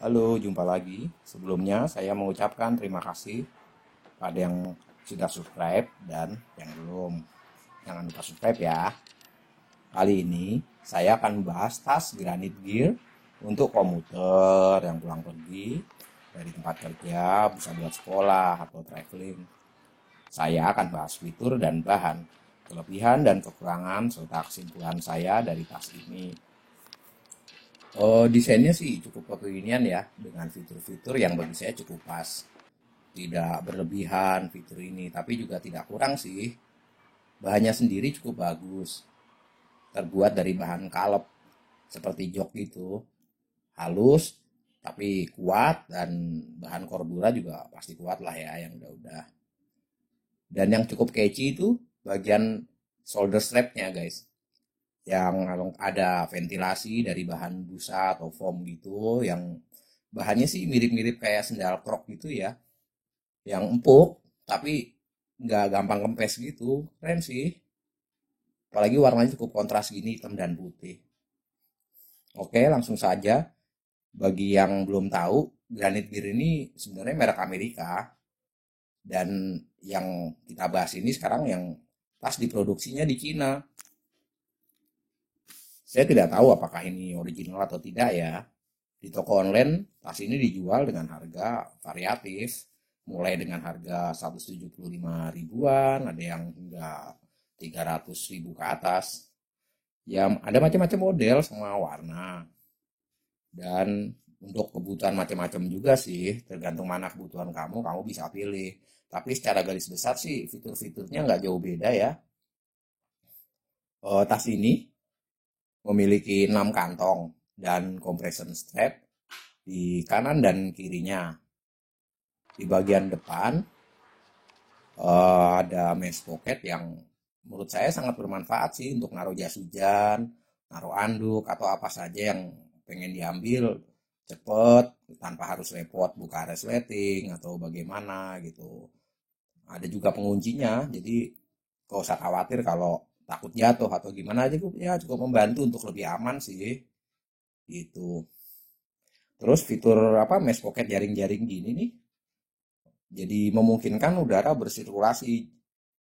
Halo, jumpa lagi. Sebelumnya saya mengucapkan terima kasih pada yang sudah subscribe dan yang belum. Jangan lupa subscribe ya. Kali ini saya akan membahas tas Granit Gear untuk komuter yang pulang pergi dari tempat kerja, bisa buat sekolah atau traveling. Saya akan bahas fitur dan bahan, kelebihan dan kekurangan serta kesimpulan saya dari tas ini. Desainnya sih cukup kekinian ya, dengan fitur-fitur yang bagi saya cukup pas. Tidak berlebihan fitur ini, tapi juga tidak kurang sih. Bahannya sendiri cukup bagus, terbuat dari bahan kalep seperti jok gitu, halus tapi kuat, dan bahan cordura juga pasti kuat lah ya, yang udah-udah. Dan yang cukup catchy itu bagian shoulder strapnya guys, yang ada ventilasi dari bahan busa atau foam gitu, yang bahannya sih mirip-mirip kayak sendal krok gitu ya, yang empuk tapi nggak gampang kempes gitu. Keren sih, apalagi warnanya cukup kontras gini, hitam dan putih. Oke, langsung saja. Bagi yang belum tahu, Granit Gear ini sebenarnya merek Amerika, dan yang kita bahas ini sekarang yang tas diproduksinya di Cina. Saya tidak tahu apakah ini original atau tidak ya. Di toko online, tas ini dijual dengan harga variatif, mulai dengan harga 175 ribuan, ada yang hingga 300 ribu ke atas. Ya, ada macam-macam model sama warna. Dan untuk kebutuhan macam-macam juga sih, tergantung mana kebutuhan kamu, kamu bisa pilih. Tapi secara garis besar sih, fitur-fiturnya nggak jauh beda ya. Tas ini memiliki 6 kantong dan compression strap di kanan dan kirinya. Di bagian depan ada mesh pocket yang menurut saya sangat bermanfaat sih untuk naruh jas hujan, naruh anduk atau apa saja yang pengen diambil cepet tanpa harus repot buka resleting atau bagaimana gitu. Ada juga penguncinya, jadi gak usah khawatir kalau takut jatuh atau gimana aja, ya cukup membantu untuk lebih aman sih gitu. Terus fitur apa, mesh pocket jaring-jaring gini nih, jadi memungkinkan udara bersirkulasi.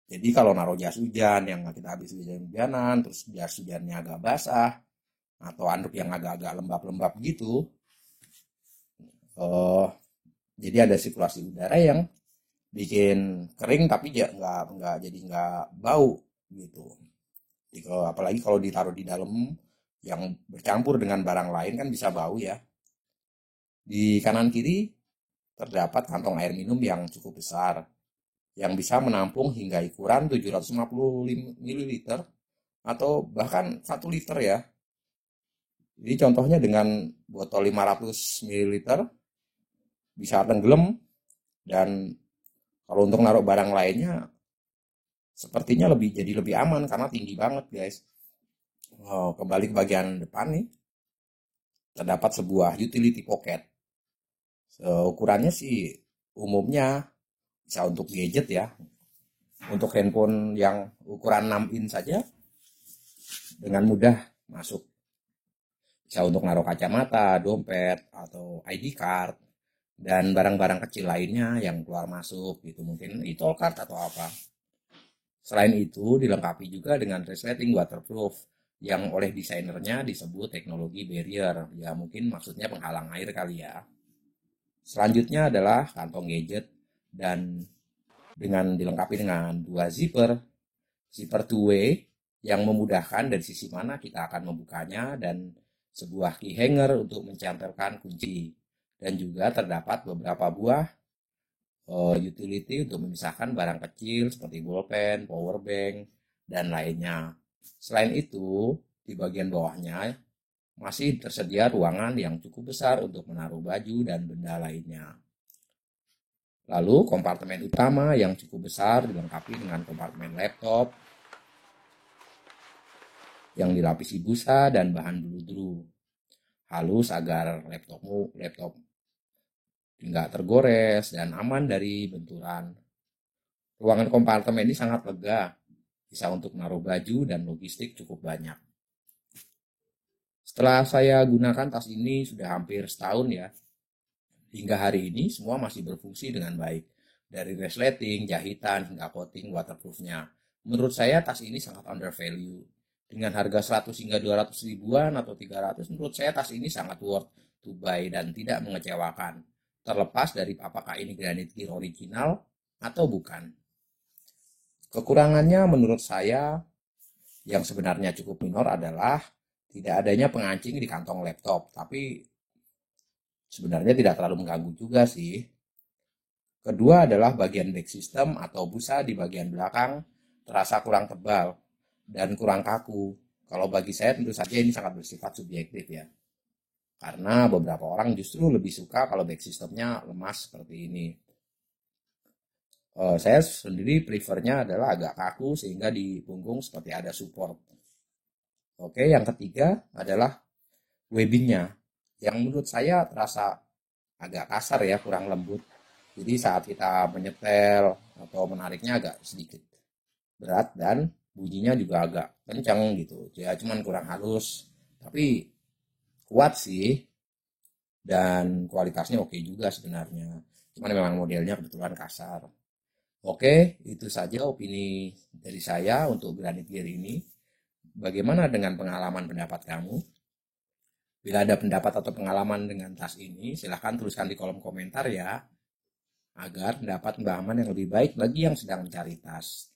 Jadi kalau naruh jas hujan yang kita habis hujan-hujanan, terus jas hujannya agak basah, atau anduk yang agak-agak lembab-lembab gitu, eh jadi ada sirkulasi udara yang bikin kering tapi ya nggak jadi nggak bau gitu. Jadi apalagi kalau ditaruh di dalam yang bercampur dengan barang lain kan bisa bau ya. Di kanan kiri terdapat kantong air minum yang cukup besar, yang bisa menampung hingga ukuran 750 ml atau bahkan 1 liter ya. Jadi contohnya dengan botol 500 ml bisa tenggelam, dan kalau untuk naruh barang lainnya sepertinya jadi lebih aman karena tinggi banget guys. Kembali ke bagian depan nih, terdapat sebuah utility pocket. Ukurannya sih umumnya bisa untuk gadget ya. Untuk handphone yang ukuran 6 in saja dengan mudah masuk. Bisa untuk naruh kacamata, dompet, atau ID card, dan barang-barang kecil lainnya yang keluar masuk gitu. Mungkin e-toll card atau apa. Selain itu, dilengkapi juga dengan resleting waterproof yang oleh desainernya disebut teknologi barrier. Ya mungkin maksudnya penghalang air kali ya. Selanjutnya adalah kantong gadget, dan dengan dilengkapi dengan 2 zipper, zipper two-way yang memudahkan dari sisi mana kita akan membukanya, dan sebuah key hanger untuk mencantelkan kunci. Dan juga terdapat beberapa buah utility untuk memisahkan barang kecil seperti bolpen, power bank, dan lainnya. Selain itu, di bagian bawahnya masih tersedia ruangan yang cukup besar untuk menaruh baju dan benda lainnya. Lalu kompartemen utama yang cukup besar dilengkapi dengan kompartemen laptop yang dilapisi busa dan bahan bludru halus agar laptop nggak tergores dan aman dari benturan. Ruangan kompartemen ini sangat lega, bisa untuk naruh baju dan logistik cukup banyak. Setelah saya gunakan tas ini sudah hampir setahun ya, Hingga hari ini semua masih berfungsi dengan baik. Dari resleting, jahitan, hingga coating waterproofnya. Menurut saya tas ini sangat undervalue. Dengan harga 100 hingga 200 ribuan atau 300, menurut saya tas ini sangat worth to buy dan tidak mengecewakan. Terlepas dari apakah ini granite gear original atau bukan. Kekurangannya menurut saya yang sebenarnya cukup minor adalah tidak adanya pengancing di kantong laptop, tapi sebenarnya tidak terlalu mengganggu juga sih. Kedua adalah bagian back system atau busa di bagian belakang terasa kurang tebal dan kurang kaku. Kalau bagi saya tentu saja ini sangat bersifat subjektif ya. Karena beberapa orang justru lebih suka kalau back systemnya lemas seperti ini. Saya sendiri prefernya adalah agak kaku sehingga di punggung seperti ada support. Oke, yang ketiga adalah webbingnya yang menurut saya terasa agak kasar ya, kurang lembut. Jadi saat kita menyetel atau menariknya agak sedikit berat dan bunyinya juga agak kencang gitu. Ya cuman kurang halus, tapi kuat sih dan kualitasnya oke juga sebenarnya. Cuman memang modelnya kebetulan kasar. Oke, itu saja opini dari saya untuk Granite Gear ini. Bagaimana dengan pengalaman pendapat kamu? Bila ada pendapat atau pengalaman dengan tas ini, silahkan tuliskan di kolom komentar ya, agar mendapat pemahaman yang lebih baik bagi yang sedang mencari tas.